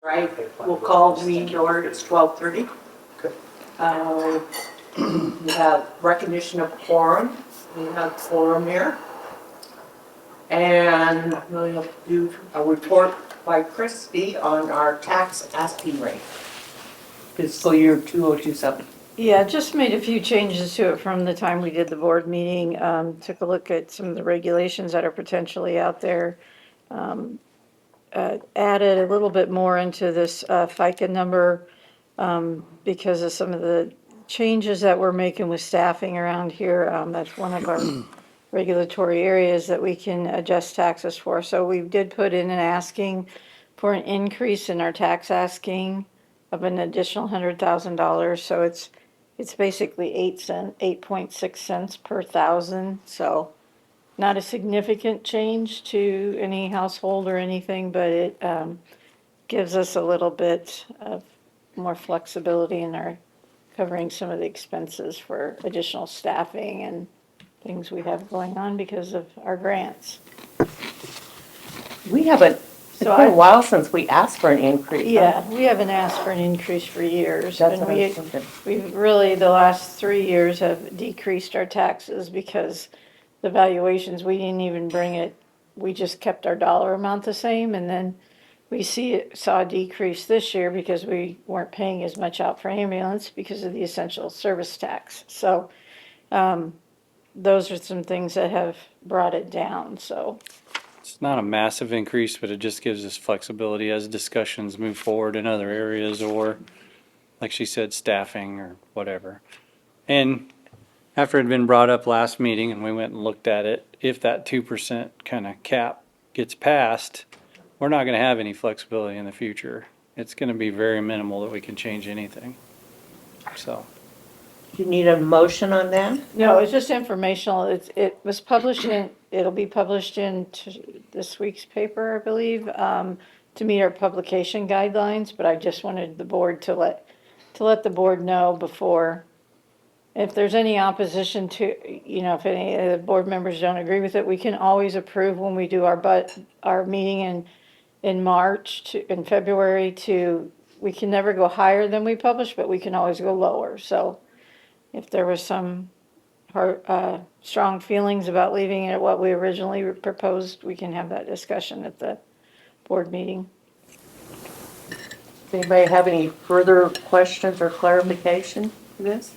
Right, we'll call the meeting to order, it's 12:30. We have recognition of quorum, we have quorum here. And we'll do a report by Christie on our tax asking rate, fiscal year 2027. Yeah, just made a few changes to it from the time we did the board meeting. Took a look at some of the regulations that are potentially out there. Added a little bit more into this FICA number because of some of the changes that we're making with staffing around here. That's one of our regulatory areas that we can adjust taxes for. So we did put in an asking for an increase in our tax asking of an additional $100,000. So it's basically 8.6 cents per thousand. So not a significant change to any household or anything, but it gives us a little bit of more flexibility in our covering some of the expenses for additional staffing and things we have going on because of our grants. We haven't, it's been a while since we asked for an increase. Yeah, we haven't asked for an increase for years. That's And what I was thinking. we've really, the last 3 years have decreased our taxes because the valuations, we didn't even bring it, we just kept our dollar amount the same. And then we saw a decrease this year because we weren't paying as much out for ambulance because of the essential service tax. So those are some things that have brought it down, so. It's not a massive increase, but it just gives us flexibility as discussions move forward in other areas or, like she said, staffing or whatever. And after it had been brought up last meeting and we went and looked at it, if that 2% kind of cap gets passed, we're not going to have any flexibility in the future. It's going to be very minimal that we can change anything. So. Do you need a motion on that? No, it's just informational. It was published it'll be published in this week's paper, I believe, to meet our publication guidelines, but I just wanted the board to let the board know before. If there's any opposition to, if any of the board members don't agree with it, we can always approve when we do our meeting in March in February we can never go higher than we publish, but we can always go lower. So if there was some strong feelings about leaving it at what we originally proposed, we can have that discussion at the board meeting. Does anybody have any further questions or clarification for this?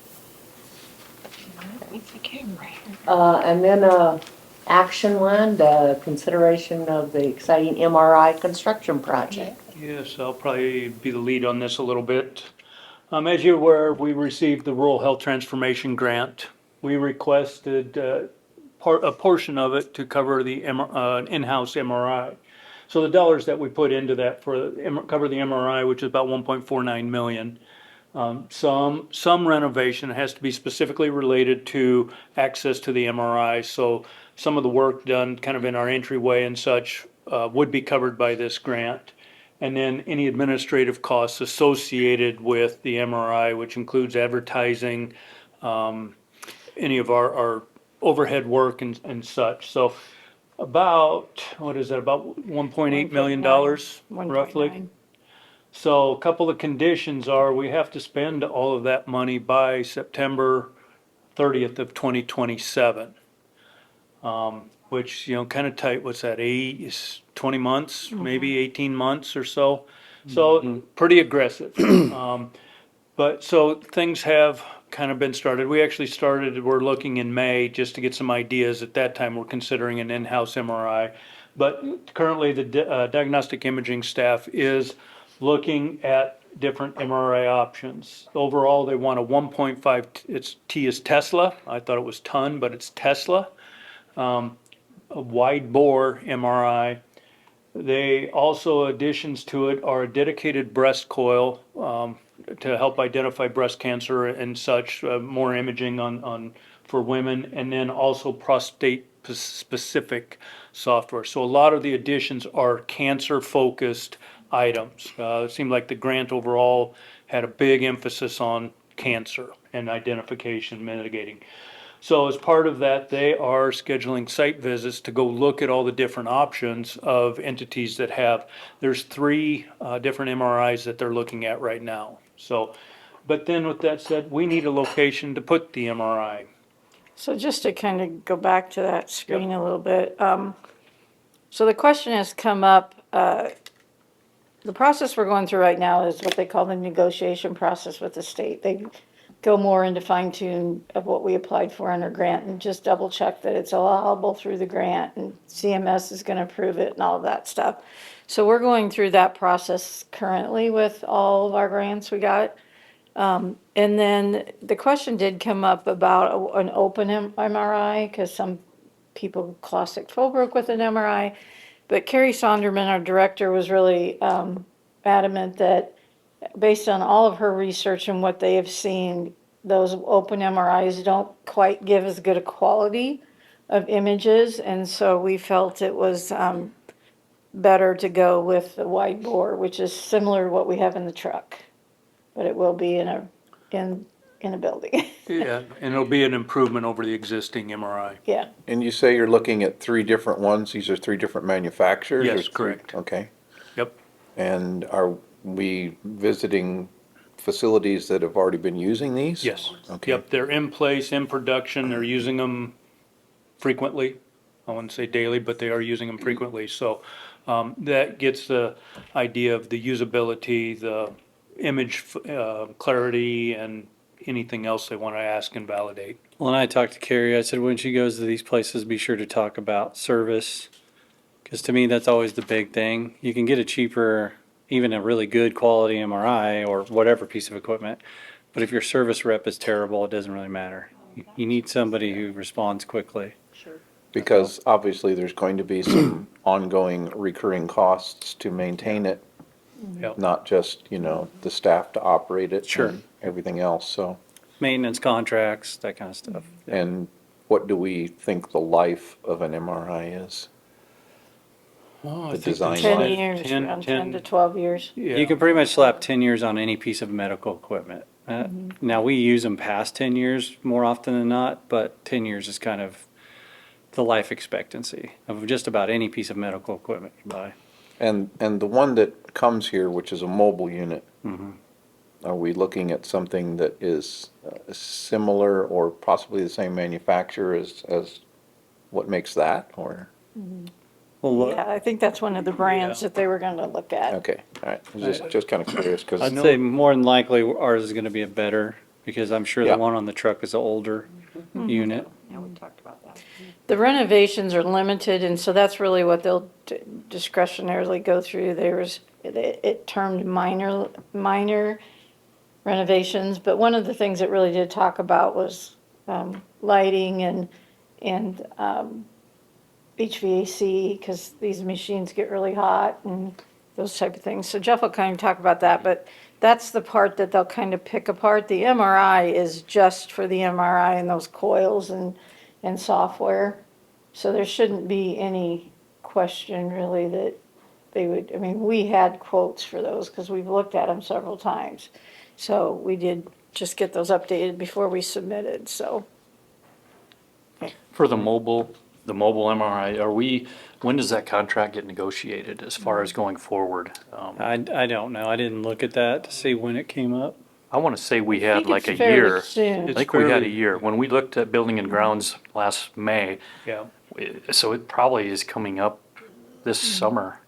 And then action one, the consideration of the exciting MRI construction project. Yes, I'll probably be the lead on this a little bit. As you're aware, we received the Rural Health Transformation Grant. We requested a portion of it to cover the in-house MRI. So the dollars that we put into that for cover the MRI, which is about 1.49 million. Some renovation has to be specifically related to access to the MRI. So some of the work done kind of in our entryway and such would be covered by this grant. And then any administrative costs associated with the MRI, which includes advertising, any of our overhead work and such. So about, what is that, about $1.8 million roughly? 1.9. So a couple of conditions are we have to spend all of that money by September 30th of 2027. Which, kind of tight, what's that, 20 months, maybe 18 months or so. So pretty aggressive. But so things have kind of been started. We're looking in May just to get some ideas. At that time, we're considering an in-house MRI. But currently the diagnostic imaging staff is looking at different MRI options. Overall, they want a 1.5, it's T is Tesla. I thought it was ton, but it's Tesla. A wide bore MRI. They also, additions to it are a dedicated breast coil to help identify breast cancer and such, more imaging for women, and then also prostate specific software. So a lot of the additions are cancer focused items. It seemed like the grant overall had a big emphasis on cancer and identification, mitigating. So as part of that, they are scheduling site visits to go look at all the different options of entities that have, there's three different MRIs that they're looking at right now. So, but then with that said, we need a location to put the MRI. So just to kind of go back to that screen a little bit, so the question has come up, the process we're going through right now is what they call the negotiation process with the state. They go more into fine tune of what we applied for under grant and just double check that it's allowable through the grant and CMS is gonna approve it and all of that stuff. So we're going through that process currently with all of our grants we got. And then the question did come up about an open MRI, because some people claustrophobic with an MRI. But Carrie Sonderman, our director, was really adamant that based on all of her research and what they have seen, those open MRIs don't quite give as good a quality of images. And so we felt it was better to go with the wide bore, which is similar to what we have in the truck. But it will be in a building. Yeah, and it'll be an improvement over the existing MRI. Yeah. And you say you're looking at three different ones? These are three different manufacturers? Yes, or three- correct. Okay. Yep. And are we visiting facilities that have already been using these? Yes. Okay. Yep, they're in place, in production, they're using them frequently. I wouldn't say daily, but they are using them frequently. So that gets the idea of the usability, the image clarity, and anything else they want to ask and validate. Well, and I talked to Carrie, I said, when she goes to these places, be sure to talk about service. Because to me, that's always the big thing. You can get a cheaper, even a really good quality MRI or whatever piece of equipment. But if your service rep is terrible, it doesn't really matter. You need somebody who responds quickly. Because obviously there's going to be some ongoing recurring costs to maintain it, Yep. not just, the staff to operate it. Sure. And everything else, so. Maintenance contracts, that kind of stuff. And what do we think the life of an MRI is? Oh, I The think design that's 10 life. years, 10 around 10 to 12 years. Yeah. You can pretty much slap 10 years on any piece of medical equipment. Now, we use them past 10 years more often than not, but 10 years is kind of the life expectancy of just about any piece of medical equipment you buy. And the one that comes here, which is a mobile unit, are we looking at something that is similar or possibly the same manufacturer as what makes that, or? Well, look, Yeah, I think that's one of the brands that they were gonna look at. Okay, all right, I was just kind of curious, because, I'd say more than likely ours is gonna be a better, because I'm sure Yeah. the one on the truck is an older unit. Yeah, we talked about that. The renovations are limited, and so that's really what they'll discretionarily go through. It termed minor renovations, but one of the things it really did talk about was lighting and HVAC, because these machines get really hot and those type of things. So Jeff will kind of talk about that, but that's the part that they'll kind of pick apart. The MRI is just for the MRI and those coils and software. So there shouldn't be any question really that they would, I mean, we had quotes for those because we've looked at them several times. So we did just get those updated before we submitted, so. For the mobile MRI, when does that contract get negotiated as far as going forward? I don't know. I didn't look at that to see when it came up. I want to say we I had think like a it's fairly year. soon. I It's think we had a fairly- year. When we looked at building and grounds last May, Yeah. so it probably is coming up this summer,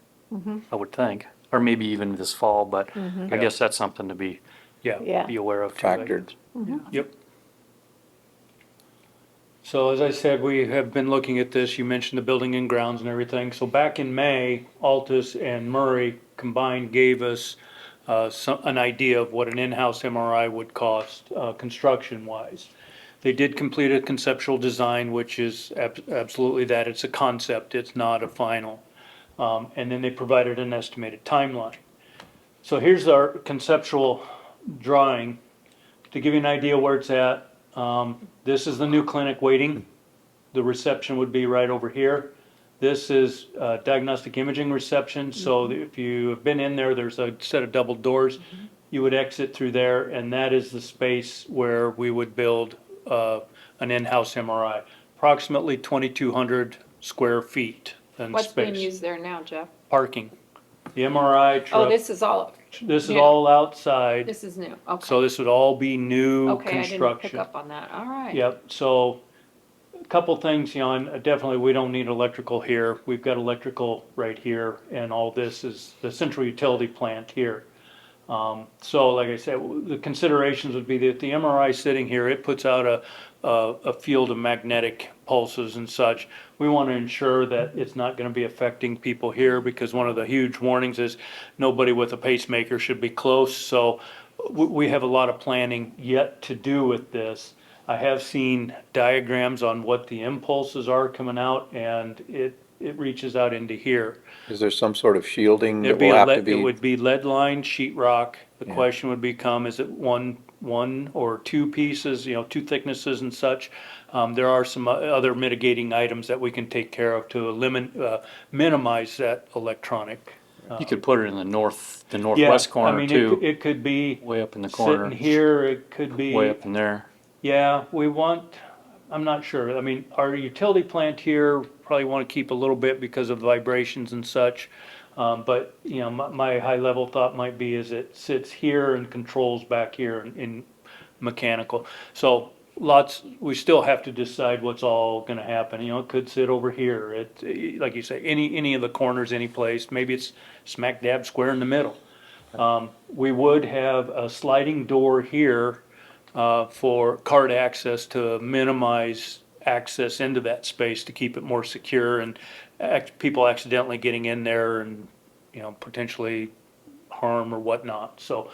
I would think, or maybe even this fall, but I guess that's something to be Yeah. aware of too. I Factored. guess. Yep. So as I said, we have been looking at this. You mentioned the building and grounds and everything. So back in May, Altus and Murray combined gave us an idea of what an in-house MRI would cost construction-wise. They did complete a conceptual design, which is absolutely that. It's a concept. It's not a final. And then they provided an estimated timeline. So here's our conceptual drawing to give you an idea where it's at. This is the new clinic waiting. The reception would be right over here. This is diagnostic imaging reception. So if you have been in there, there's a set of double doors. You would exit through there, and that is the space where we would build an in-house MRI. Approximately 2,200 square feet in What's being space. used there now, Jeff? Parking. The MRI Oh, truck, this is all, this is new. all outside, This is new, okay. so this would all be new Okay, I didn't pick construction. up on that, all right. Yep, so a couple things, you know, and definitely we don't need electrical here. We've got electrical right here, and all this is the central utility plant here. So like I said, the considerations would be that the MRI sitting here, it puts out a field of magnetic pulses and such. We want to ensure that it's not going to be affecting people here, because one of the huge warnings is nobody with a pacemaker should be close. So we have a lot of planning yet to do with this. I have seen diagrams on what the impulses are coming out, and it reaches out into here. Is there some sort of shielding that There'd be will a have to lead, it be? would be lead lined sheetrock. The Yeah. question would become, is it one or two pieces, you know, two thicknesses and such? There are some other mitigating items that we can take care of to minimize that electronic. You could put it in the Yeah, northwest I corner mean, too, it could be way up in the corner, sitting here, it could be. way up in there. Yeah, I'm not sure. I mean, our utility plant here, probably want to keep a little bit because of vibrations and such. But, you know, my high level thought might be is it sits here and controls back here in mechanical. So we still have to decide what's all gonna happen. You know, it could sit over here. Like you say, any of the corners, any place. Maybe it's smack dab square in the middle. We would have a sliding door here for card access to minimize access into that space to keep it more secure and people accidentally getting in there and, you know, potentially harm or whatnot. So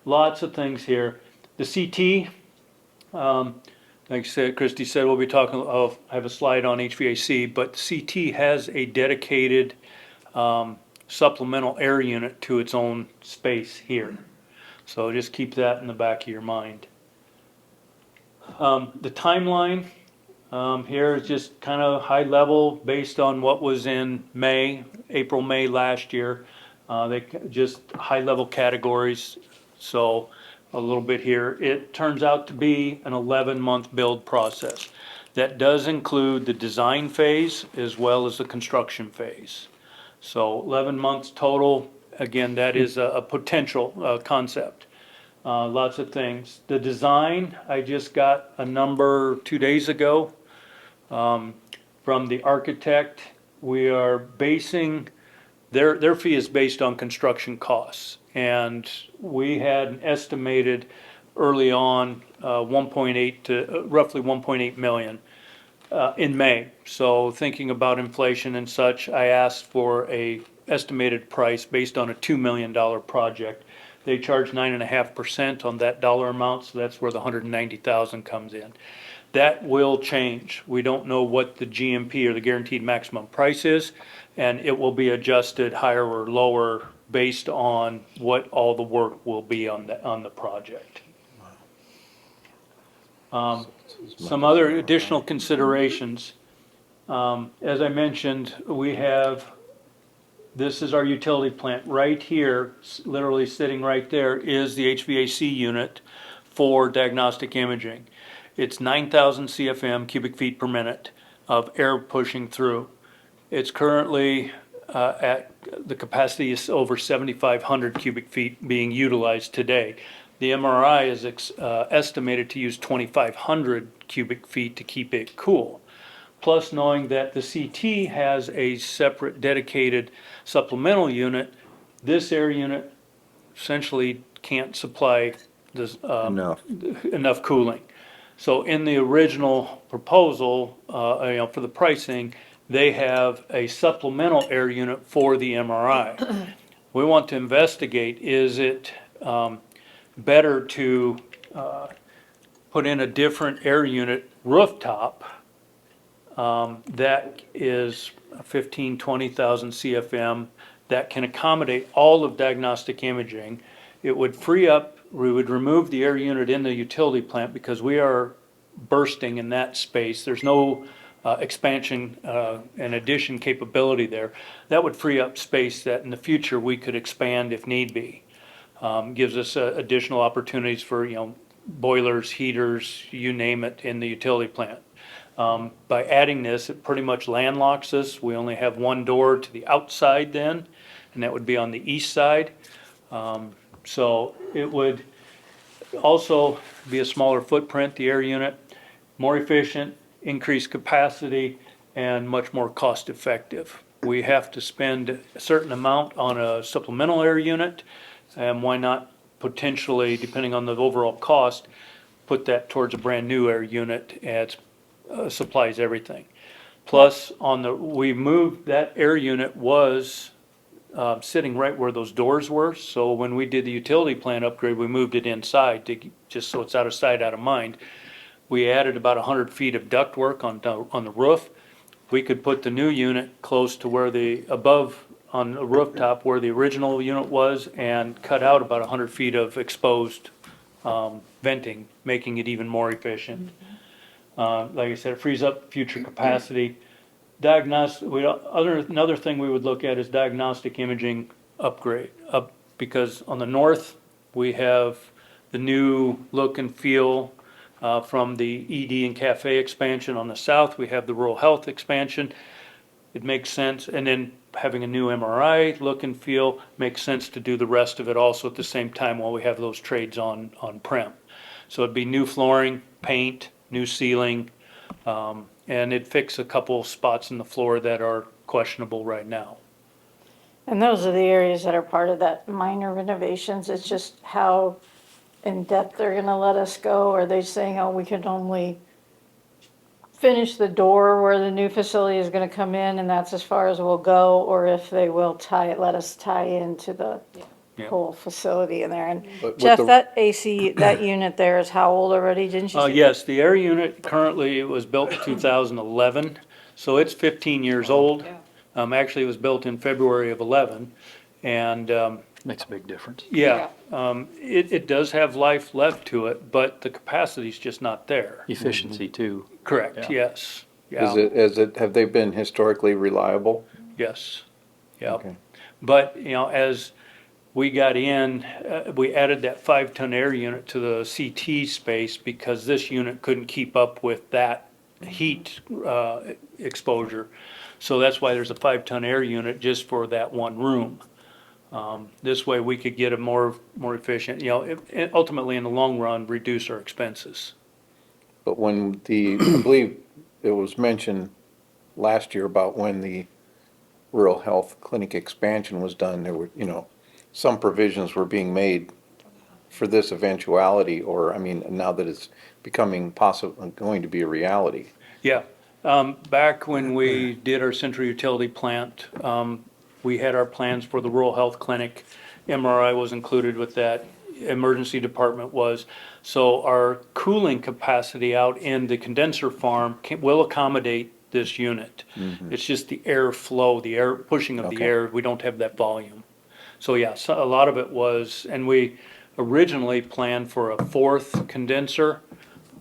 lots of things here. The CT, like I said, Christie said, we'll be talking, I have a slide on HVAC, but CT has a dedicated supplemental air unit to its own space here. So just keep that in the back of your mind. The timeline here is just kind of high level based on what was in April, May last year. They just high level categories. So a little bit here. It turns out to be an 11-month build process. That does include the design phase as well as the construction phase. So 11 months total. Again, that is a potential concept. Lots of things. The design, I just got a number 2 days ago from the architect. We are basing, their fee is based on construction costs. And we had an estimated early on 1.8 to roughly 1.8 million in May. So thinking about inflation and such, I asked for a estimated price based on a $2 million project. They charge 9.5% on that dollar amount, so that's where the 190,000 comes in. That will change. We don't know what the GMP or the guaranteed maximum price is, and it will be adjusted higher or lower based on what all the work will be on the project. Some other additional considerations. As I mentioned, this is our utility plant. Right here, literally sitting right there, is the HVAC unit for diagnostic imaging. It's 9,000 CFM, cubic feet per minute, of air pushing through. It's currently at the capacity is over 7,500 cubic feet being utilized today. The MRI is estimated to use 2,500 cubic feet to keep it cool. Plus knowing that the CT has a separate dedicated supplemental unit, this air unit essentially can't supply this, enough cooling. So in the original proposal, for the pricing, they have a supplemental air unit for the MRI. We want to investigate, is it better to put in a different air unit rooftop that is 15, 20,000 CFM that can accommodate all of diagnostic imaging. It would free up, we would remove the air unit in the utility plant because we are bursting in that space. There's no expansion and addition capability there. That would free up space that in the future we could expand if need be. Gives us additional opportunities for, boilers, heaters, you name it, in the utility plant. By adding this, it pretty much landlocks us. We only have one door to the outside then, and that would be on the east side. So it would also be a smaller footprint, the air unit, more efficient, increased capacity, and much more cost effective. We have to spend a certain amount on a supplemental air unit, and why not potentially, depending on the overall cost, put that towards a brand new air unit. It supplies everything. Plus, we moved, that air unit was sitting right where those doors were. So when we did the utility plant upgrade, we moved it inside just so it's out of sight, out of mind. We added about 100 feet of ductwork on the roof. We could put the new unit close to where above on the rooftop where the original unit was, and cut out about 100 feet of exposed venting, making it even more efficient. Like I said, it frees up future capacity. Another thing we would look at is diagnostic imaging upgrade, because on the north, we have the new look and feel from the ED and cafe expansion. On the south, we have the rural health expansion. It makes sense, and then having a new MRI look and feel makes sense to do the rest of it also at the same time while we have those trades on prem. So it'd be new flooring, paint, new ceiling, and it'd fix a couple spots in the floor that are questionable right now. And those are the areas that are part of that minor renovations. It's just how in depth they're gonna let us go. Are they saying, oh, we can only finish the door where the new facility is gonna come in and that's as far as we'll go? Or if they will let us tie into the Yeah. whole facility in there. And But with Jeff, the- that AC, that unit there is how old already, didn't you say? Yes, the air unit currently was built in 2011, so it's 15 years old. Actually, it was built in February of 11, and Makes a big difference. it does have life left to it, but the capacity's just not there. Efficiency too. Correct, Yeah. yes. Have they been historically reliable? Yes, yeah. Okay. But, as we got in, we added that 5-ton air unit to the CT space because this unit couldn't keep up with that heat exposure. So that's why there's a 5-ton air unit just for that one room. This way we could get a more efficient, ultimately in the long run, reduce our expenses. But when I believe it was mentioned last year about when the rural health clinic expansion was done, there were, some provisions were being made for this eventuality, or, I mean, now that it's becoming going to be a reality. Yeah, back when we did our central utility plant, we had our plans for the rural health clinic. MRI was included with that, emergency department was. So our cooling capacity out in the condenser farm will accommodate this unit. It's just the air flow, the air pushing of the Okay. air, we don't have that volume. So yeah, so a lot of it was, and we originally planned for a 4th condenser,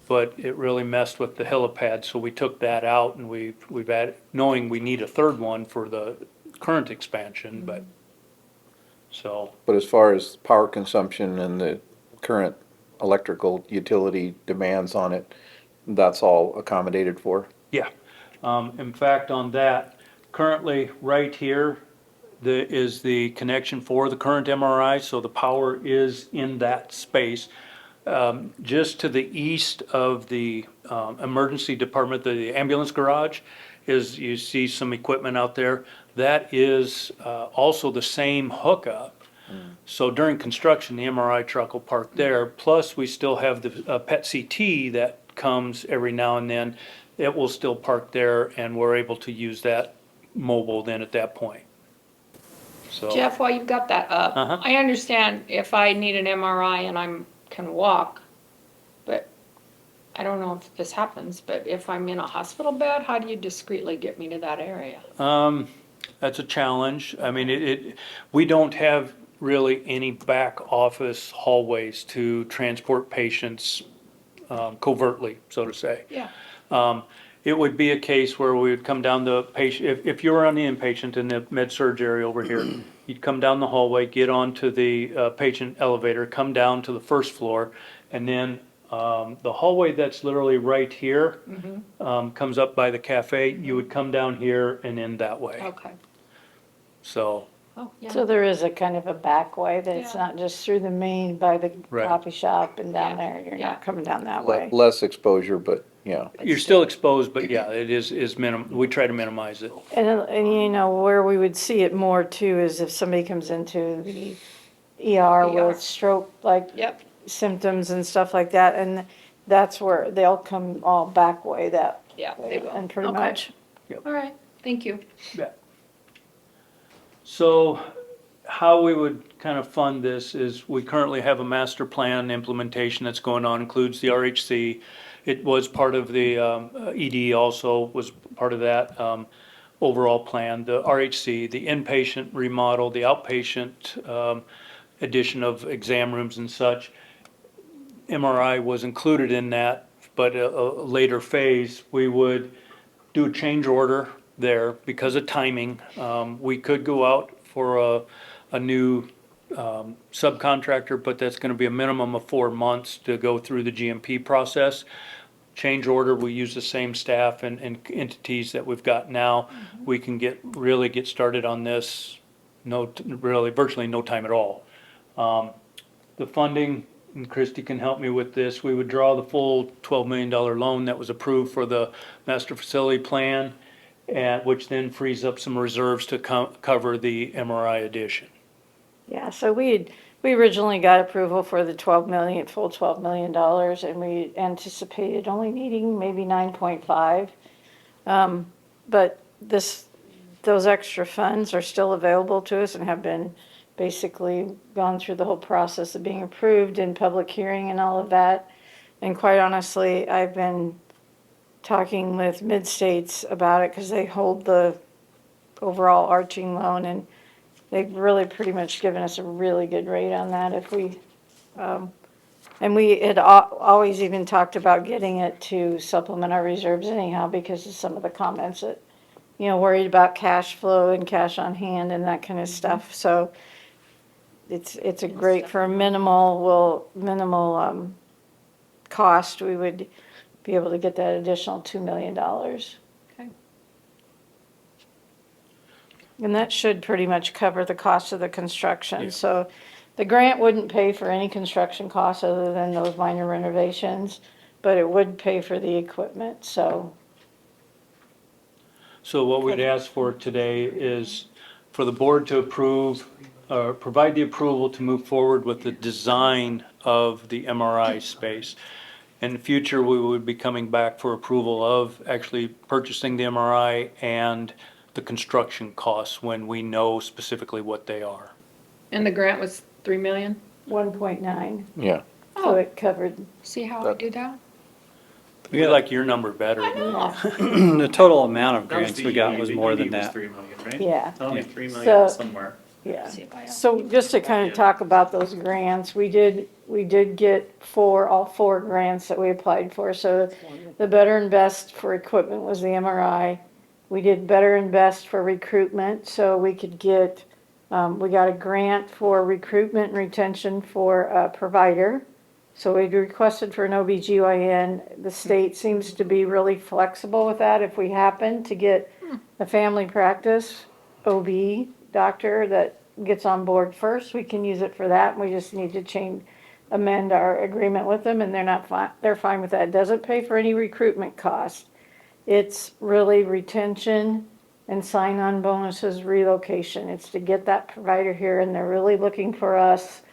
but it really messed with the helipad, so we took that out, and we've added, knowing we need a 3rd one for the current expansion, but, so, But as far as power consumption and the current electrical utility demands on it, that's all accommodated for? yeah. In fact, on that, currently, right here, is the connection for the current MRI, so the power is in that space. Just to the east of the emergency department, the ambulance garage, you see some equipment out there. That is also the same hookup. So during construction, the MRI truck will park there, plus we still have the PET CT that comes every now and then. It will still park there, and we're able to use that mobile then at that point. So. Jeff, while you've got that up, Uh-huh. I understand if I need an MRI and can walk, but I don't know if this happens, but if I'm in a hospital bed, how do you discreetly get me to that area? That's a challenge. I mean, we don't have really any back office hallways to transport patients covertly, so to say. Yeah. It would be a case where we would come down the patient, if you were on the inpatient in the med-surg area over here, you'd come down the hallway, get onto the patient elevator, come down to the 1st floor, and then The hallway that's literally right here, comes up by the cafe. You would come down here and in that way. Okay. So, Oh, yeah. So there is a kind of a back way that it's Yeah. not just through the main by the Right. coffee shop and down Yeah, there. You're yeah. not coming down that way. Less exposure, but, yeah. you're still exposed, but yeah, it is we try to minimize it. And you know, where we would see it more too is if somebody comes into the ER ER. with stroke-like Yep, symptoms and stuff like that, and that's where they'll come all back way that yeah, way, they will. and pretty Okay. much. All right, thank you. Yeah. So how we would kind of fund this is we currently have a master plan implementation that's going on, includes the RHC. It was part of the ED also was part of that overall plan, the RHC, the inpatient remodel, the outpatient addition of exam rooms and such. MRI was included in that, but a later phase, we would do a change order there because of timing. We could go out for a new subcontractor, but that's gonna be a minimum of 4 months to go through the GMP process. Change order, we use the same staff and entities that we've got now. We can really get started on this, really virtually no time at all. The funding, and Christie can help me with this, we would draw the full $12 million loan that was approved for the master facility plan, and which then frees up some reserves to cover the MRI addition. Yeah, so we originally got approval for the full $12 million, and we anticipated only needing maybe 9.5. But those extra funds are still available to us and have been basically gone through the whole process of being approved in public hearing and all of that. And quite honestly, I've been talking with Mid-States about it because they hold the overall arching loan, and they've really pretty much given us a really good rate on that if we, and we had always even talked about getting it to supplement our reserves anyhow because of some of the comments that, you know, worried about cash flow and cash on hand and that kind of stuff. So it's a great, for a minimal cost, we would be able to get that additional $2 million. Okay. And that should pretty much cover the cost of the construction. Yeah. So the grant wouldn't pay for any construction costs other than those minor renovations, but it would pay for the equipment, so. So what we'd ask for today is for the board to approve, or provide the approval to move forward with the design of the MRI space. In the future, we would be coming back for approval of actually purchasing the MRI and the construction costs when we know specifically what they are. And the grant was 3 million? 1.9, Yeah. so Oh, it covered, see how I do that? We like your number better. yeah, The total amount of That was grants the we got ED. was more than ED was that. 3 million, right? yeah, Tell me Yeah. 3 So- million somewhere. yeah. See if I have- So just to kind of talk about those grants, we did get all four grants that we applied for. So the Better and Best for equipment was the MRI. We did Better and Best for recruitment, so we could get, we got a grant for recruitment and retention for a provider. So we requested for an OBGYN. The state seems to be really flexible with that. If we happen to get a family practice OB doctor that gets on board first, we can use it for that. We just need to amend our agreement with them, and they're fine with that. It doesn't pay for any recruitment costs. It's really retention and sign-on bonuses, relocation. It's to get that provider here, and they're really looking for us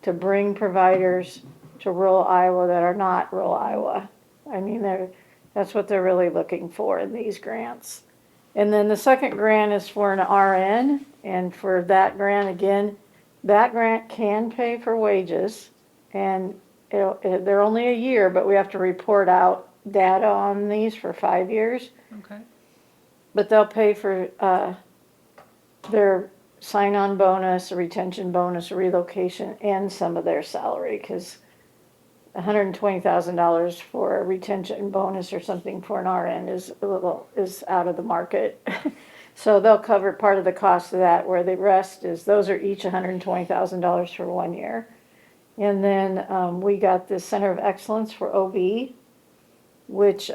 to bring providers to rural Iowa that are not rural Iowa. I mean, that's what they're really looking for in these grants. And then the second grant is for an RN, and for that grant, again, that grant can pay for wages, and they're only a year, but we have to report out data on these for 5 years. Okay. But they'll pay for their sign-on bonus, a retention bonus, a relocation, and some of their salary, because $120,000 for a retention bonus or something for an RN is out of the market. So they'll cover part of the cost of that, where the rest is, those are each $120,000 for 1 year. And then we got the Center of Excellence for OB, which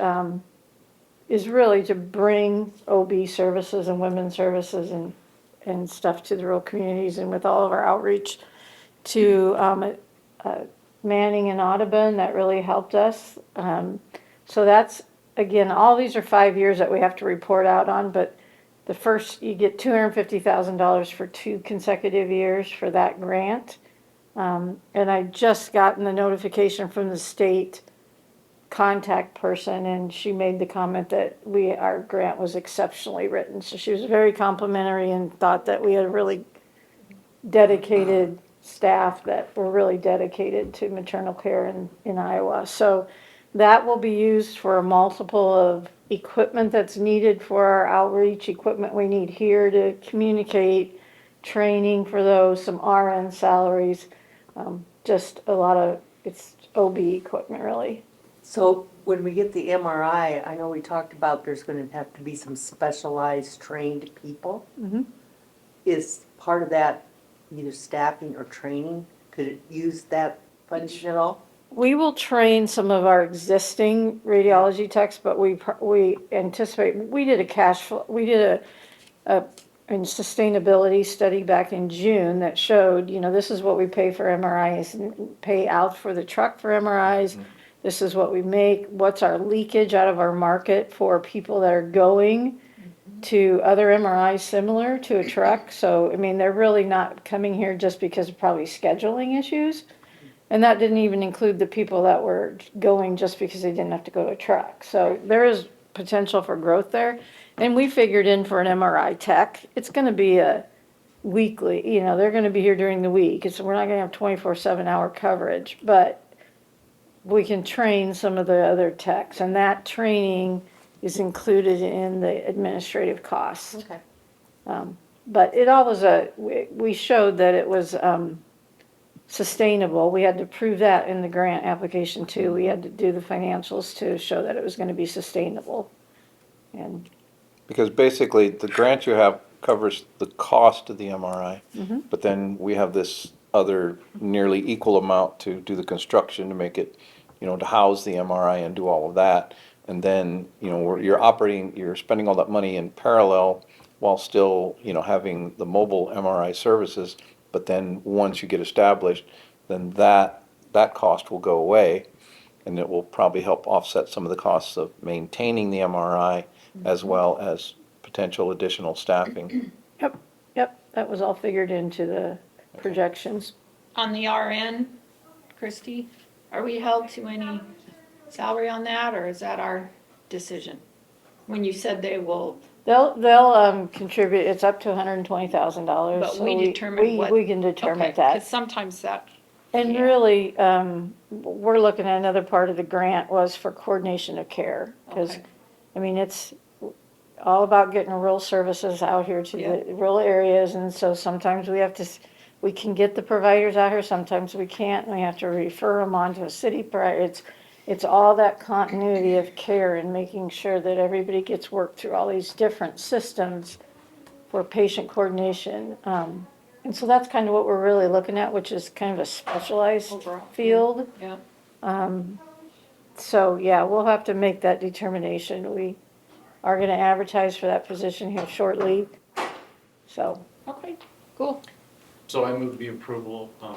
is really to bring OB services and women's services and stuff to the rural communities, and with all of our outreach to Manning and Audubon, that really helped us. So that's, again, all these are 5 years that we have to report out on, but the first, you get $250,000 for 2 consecutive years for that grant. And I just gotten the notification from the state contact person, and she made the comment that our grant was exceptionally written. So she was very complimentary and thought that we had a really dedicated staff that were really dedicated to maternal care in Iowa. So that will be used for a multiple of equipment that's needed for our outreach, equipment we need here to communicate, training for those, some RN salaries, just a lot of, it's OB equipment really. So when we get the MRI, I know we talked about there's gonna have to be some specialized trained people. Mhm. Is part of that either staffing or training? Could it use that function at all? We will train some of our existing radiology techs, but we anticipate, we did a cash flow, we did a sustainability study back in June that showed, this is what we pay for MRIs and pay out for the truck for MRIs. This is what we make, what's our leakage out of our market for people that are going to other MRIs similar to a truck. So, I mean, they're really not coming here just because of probably scheduling issues. And that didn't even include the people that were going just because they didn't have to go to a truck. So there is potential for growth there. And we figured in for an MRI tech, it's gonna be a weekly, they're gonna be here during the week. We're not gonna have 24/7 hour coverage, but we can train some of the other techs, and that training is included in the administrative costs. Okay. But it all was we showed that it was sustainable. We had to prove that in the grant application too. We had to do the financials to show that it was gonna be sustainable. And Because basically, the grant you have covers the cost of the MRI, but then we have this other nearly equal amount to do the construction to make it, to house the MRI and do all of that. And then, you're spending all that money in parallel while still, having the mobile MRI services. But then, once you get established, then that cost will go away, and it will probably help offset some of the costs of maintaining the MRI as well as potential additional staffing. Yep, that was all figured into the projections. On the RN, Christie, are we held to any salary on that, or is that our decision? When you said they will, They'll contribute, it's up to $120,000. but so we determine what. We can determine Okay, that. because sometimes that, And yeah. really, we're looking at another part of the grant was for coordination of care. Because, Okay. I mean, it's all about getting rural services out here to Yeah. the rural areas. And so sometimes we can get the providers out here, sometimes we can't. And we have to refer them on to a city provider. It's all that continuity of care and making sure that everybody gets worked through all these different systems for patient coordination. And so that's kind of what we're really looking at, which is kind of a specialized Overall, field. yeah. So, yeah, we'll have to make that determination. We are gonna advertise for that position here shortly. So, Okay, cool. So I move the approval of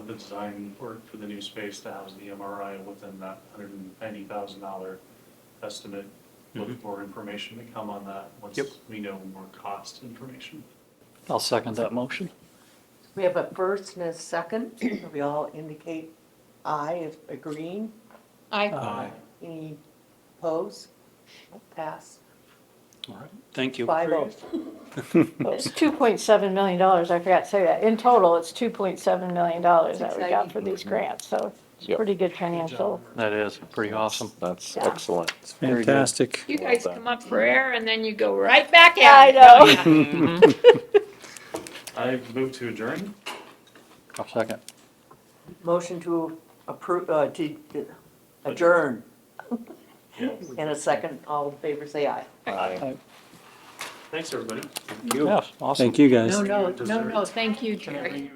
the design work for the new space to house the MRI within that $190,000 estimate. Look for information to come on that once Yep. we know more cost information. I'll second that motion. We have a first and a second. We all indicate aye if agreeing. I, Any opposed? Pass. All right, thank you. 5-0. it's $2.7 million, I forgot to say that. In total, it's $2.7 million that we got for these grants, so it's Yep. pretty good financial. That is pretty awesome. That's Yeah. excellent. Very good. Fantastic. you guys come up for air and then you go right back I out. know. I move to adjourn. I'll second. Motion to approve, to adjourn. And a second, all in favor, say aye. Thanks, everybody. Yes, awesome. Thank you, guys. No, thank you, Terry.